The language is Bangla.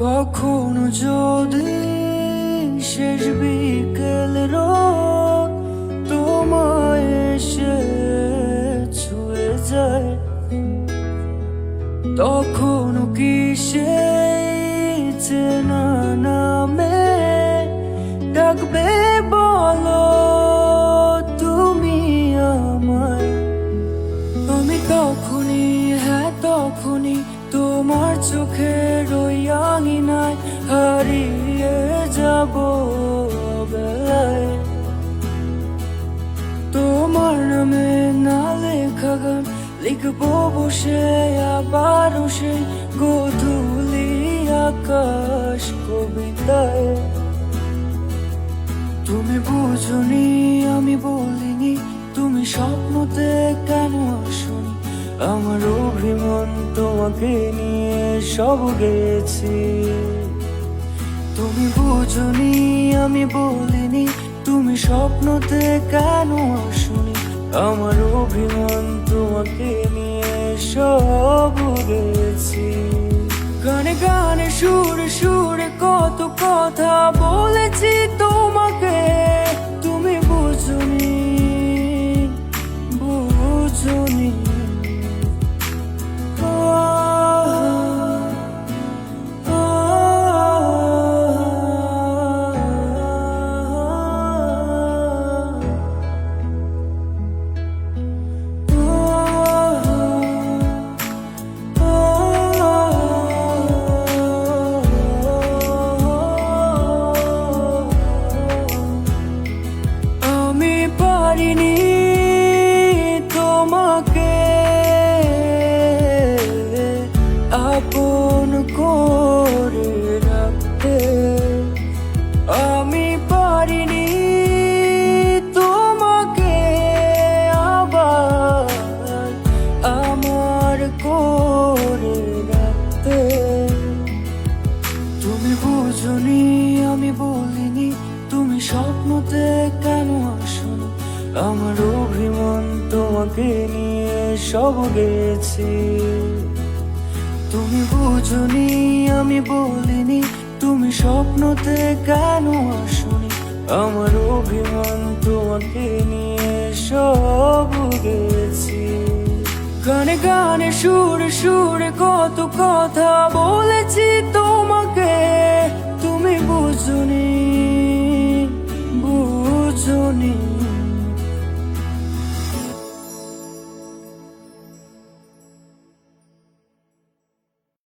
কখনো যদি শেষ বিকেল রোদ তোমায় এসে ছুঁয়ে যায়, তখনও কি সেই চেনা নামে ডাকবে বলো তুমি আমায়? আমি তখনই, হ্যাঁ তখনই তোমার চোখের ওই আঙিনায় হারিয়ে যাব বেলায়। তোমার নামে না লেখা গান লিখবো বসে আবারও সেই গোধূলি আকাশ কবিতায়। তুমি বুঝনি আমি বলিনি, তুমি স্বপ্নতে কেন আসনি? আমার অভিমান তোমাকে নিয়ে সব গেছি। তুমি বুঝনি আমি বলিনি, তুমি স্বপ্নতে কেন আসনি? আমার অভিমান তোমাকে নিয়ে সব গেছি। গানে গানে সুরে সুরে কত কথা বলেছি তোমাকে, তুমি বুঝনি বুঝনি। পারিনি তোমাকে আপন করে রাখতে, আমি পারিনি তোমাকে আবার আমার করে রাখতে। তুমি বুঝনি আমি বলিনি, তুমি স্বপ্নতে কেন আসনি? আমার অভিমান তোমাকে নিয়ে সব গেছি। তুমি বুঝনি আমি বলিনি, তুমি স্বপ্নতে কেন আসনি? আমার অভিমান তোমাকে নিয়ে সব গেছি। গানে গানে সুরে সুরে কত কথা